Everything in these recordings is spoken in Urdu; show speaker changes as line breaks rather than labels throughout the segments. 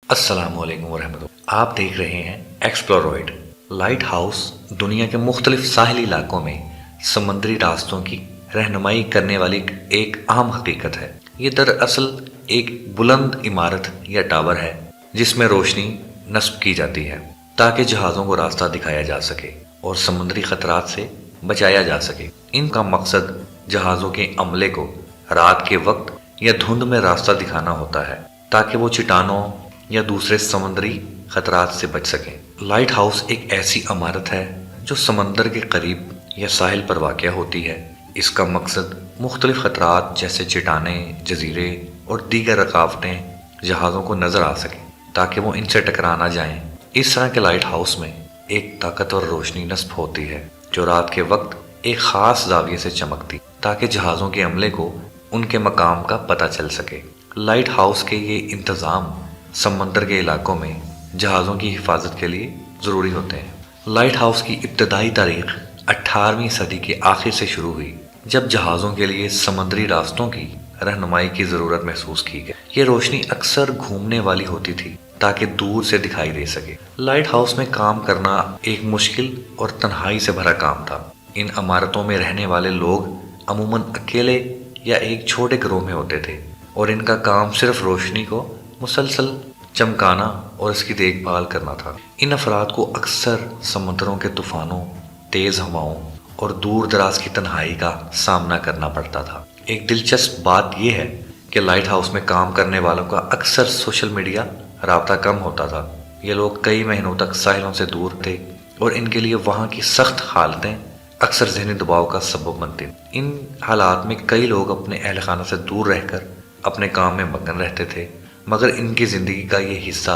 السلام علیکم ورحمۃ اللہ۔ آپ دیکھ رہے ہیں ایکسپلوروئڈ۔ لائٹ ہاؤس دنیا کے مختلف ساحلی علاقوں میں سمندری راستوں کی رہنمائی کرنے والی ایک اہم حقیقت ہے۔ یہ دراصل ایک بلند عمارت یا ٹاور ہے جس میں روشنی نصب کی جاتی ہے تاکہ جہازوں کو راستہ دکھایا جا سکے اور سمندری خطرات سے بچایا جا سکے۔ ان کا مقصد جہازوں کے عملے کو رات کے وقت یا دھند میں راستہ دکھانا ہوتا ہے تاکہ وہ چٹانوں یا دوسرے سمندری خطرات سے بچ سکیں۔ لائٹ ہاؤس ایک ایسی عمارت ہے جو سمندر کے قریب یا ساحل پر واقع ہوتی ہے۔ اس کا مقصد مختلف خطرات جیسے چٹانیں، جزیرے اور دیگر رکاوٹیں جہازوں کو نظر آ سکیں تاکہ وہ ان سے ٹکرا نہ جائیں۔ اس طرح کے لائٹ ہاؤس میں ایک طاقتور روشنی نصب ہوتی ہے جو رات کے وقت ایک خاص زاویے سے چمکتی تاکہ جہازوں کے عملے کو ان کے مقام کا پتہ چل سکے۔ لائٹ ہاؤس کے یہ انتظام سمندر کے علاقوں میں جہازوں کی حفاظت کے لیے ضروری ہوتے ہیں۔ لائٹ ہاؤس کی ابتدائی تاریخ 18ویں صدی کے آخر سے شروع ہوئی جب جہازوں کے لیے سمندری راستوں کی رہنمائی کی ضرورت محسوس کی گئی۔ یہ روشنی اکثر گھومنے والی ہوتی تھی تاکہ دور سے دکھائی دے سکے۔ لائٹ ہاؤس میں کام کرنا ایک مشکل اور تنہائی سے بھرا کام تھا۔ ان عمارتوں میں رہنے والے لوگ عموماً اکیلے یا ایک چھوٹے گروہ میں ہوتے تھے اور ان کا کام صرف روشنی کو مسلسل چمکانا اور اس کی دیکھ بھال کرنا تھا۔ ان افراد کو اکثر سمندروں کے طوفانوں، تیز ہواؤں اور دور دراز کی تنہائی کا سامنا کرنا پڑتا تھا۔ ایک دلچسپ بات یہ ہے کہ لائٹ ہاؤس میں کام کرنے والوں کا اکثر سوشل میڈیا رابطہ کم ہوتا تھا۔ یہ لوگ کئی مہینوں تک ساحلوں سے دور تھے اور ان کے لیے وہاں کی سخت حالتیں اکثر ذہنی دباؤ کا سبب بنتی۔ ان حالات میں کئی لوگ اپنے اہل خانہ سے دور رہ کر اپنے کام میں مگن رہتے تھے، مگر ان کی زندگی کا یہ حصہ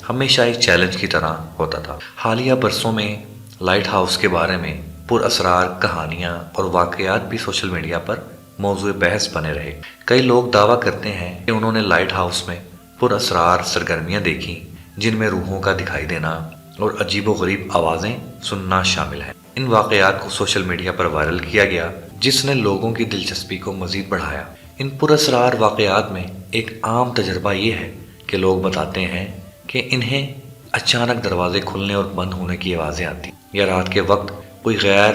ہمیشہ ایک چیلنج کی طرح ہوتا تھا۔ حالیہ برسوں میں لائٹ ہاؤس کے بارے میں پر اسرار کہانیاں اور واقعات بھی سوشل میڈیا پر موضوع بحث بنے رہے۔ کئی لوگ دعویٰ کرتے ہیں کہ انہوں نے لائٹ ہاؤس میں پر اسرار سرگرمیاں دیکھی جن میں روحوں کا دکھائی دینا اور عجیب و غریب آوازیں سننا شامل ہیں۔ ان واقعات کو سوشل میڈیا پر وائرل کیا گیا جس نے لوگوں کی دلچسپی کو مزید بڑھایا۔ ان پر اسرار واقعات میں ایک عام تجربہ یہ ہے کہ لوگ بتاتے ہیں کہ انہیں اچانک دروازے کھلنے اور بند ہونے کی آوازیں آتی یا رات کے وقت کوئی غیر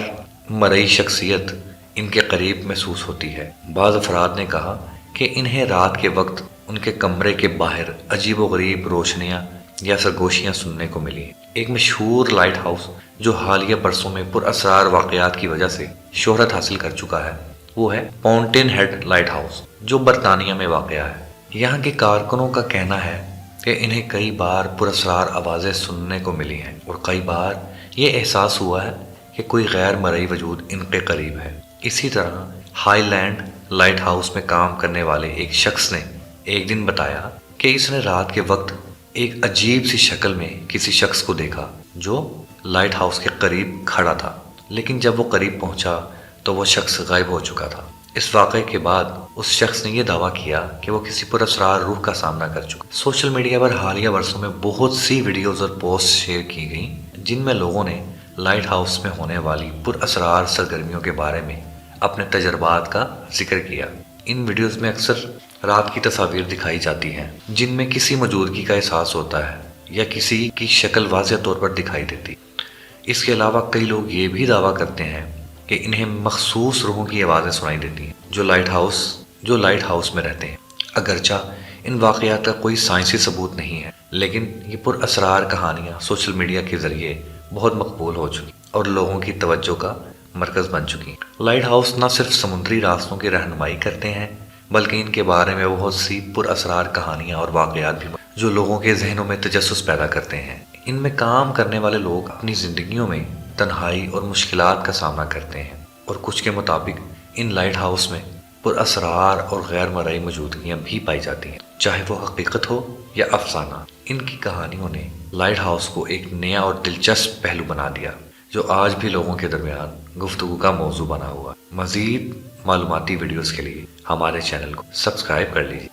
مرئی شخصیت ان کے قریب محسوس ہوتی ہے۔ بعض افراد نے کہا کہ انہیں رات کے وقت ان کے کمرے کے باہر عجیب و غریب روشنیاں یا سرگوشیاں سننے کو ملی۔ ایک مشہور لائٹ ہاؤس جو حالیہ برسوں میں پر اسرار واقعات کی وجہ سے شہرت حاصل کر چکا ہے وہ ہے فاؤنٹین ہیڈ لائٹ ہاؤس جو برطانیہ میں واقع ہے۔ یہاں کے کارکنوں کا کہنا ہے کہ انہیں کئی بار پر اسرار آوازیں سننے کو ملی ہیں اور کئی بار یہ احساس ہوا ہے کہ کوئی غیر مرئی وجود ان کے قریب ہے۔ اسی طرح ہائی لینڈ لائٹ ہاؤس میں کام کرنے والے ایک شخص نے ایک دن بتایا کہ اس نے رات کے وقت ایک عجیب سی شکل میں کسی شخص کو دیکھا جو لائٹ ہاؤس کے قریب کھڑا تھا، لیکن جب وہ قریب پہنچا تو وہ شخص غائب ہو چکا تھا۔ اس واقعے کے بعد اس شخص نے یہ دعویٰ کیا کہ وہ کسی پر اسرار روح کا سامنا کر چکا۔ سوشل میڈیا پر حالیہ برسوں میں بہت سی ویڈیوز اور پوسٹ شیئر کی گئیں جن میں لوگوں نے لائٹ ہاؤس میں ہونے والی پر اسرار سرگرمیوں کے بارے میں اپنے تجربات کا ذکر کیا۔ ان ویڈیوز میں اکثر رات کی تصاویر دکھائی جاتی ہیں جن میں کسی موجودگی کا احساس ہوتا ہے یا کسی کی شکل واضح طور پر دکھائی دیتی۔ اس کے علاوہ کئی لوگ یہ بھی دعویٰ کرتے ہیں کہ انہیں مخصوص روحوں کی آوازیں سنائی دیتی ہیں جو لائٹ ہاؤس میں رہتے ہیں۔ اگرچہ ان واقعات کا کوئی سائنسی ثبوت نہیں ہے، لیکن یہ پر اسرار کہانیاں سوشل میڈیا کے ذریعے بہت مقبول ہو چکی اور لوگوں کی توجہ کا مرکز بن چکی۔ لائٹ ہاؤس نہ صرف سمندری راستوں کی رہنمائی کرتے ہیں بلکہ ان کے بارے میں بہت سی پر اسرار کہانیاں اور واقعات بھی جو لوگوں کے ذہنوں میں تجسس پیدا کرتے ہیں۔ ان میں کام کرنے والے لوگ اپنی زندگیوں میں تنہائی اور مشکلات کا سامنا کرتے ہیں اور کچھ کے مطابق ان لائٹ ہاؤس میں پر اسرار اور غیر مرئی موجودگیاں بھی پائی جاتی ہیں، چاہے وہ حقیقت ہو یا افسانہ۔ ان کی کہانیوں نے لائٹ ہاؤس کو ایک نیا اور دلچسپ پہلو بنا دیا جو آج بھی لوگوں کے درمیان گفتگو کا موضوع بنا ہوا۔ مزید معلوماتی ویڈیوز کے لیے ہمارے چینل کو سبسکرائب کر لیجیے۔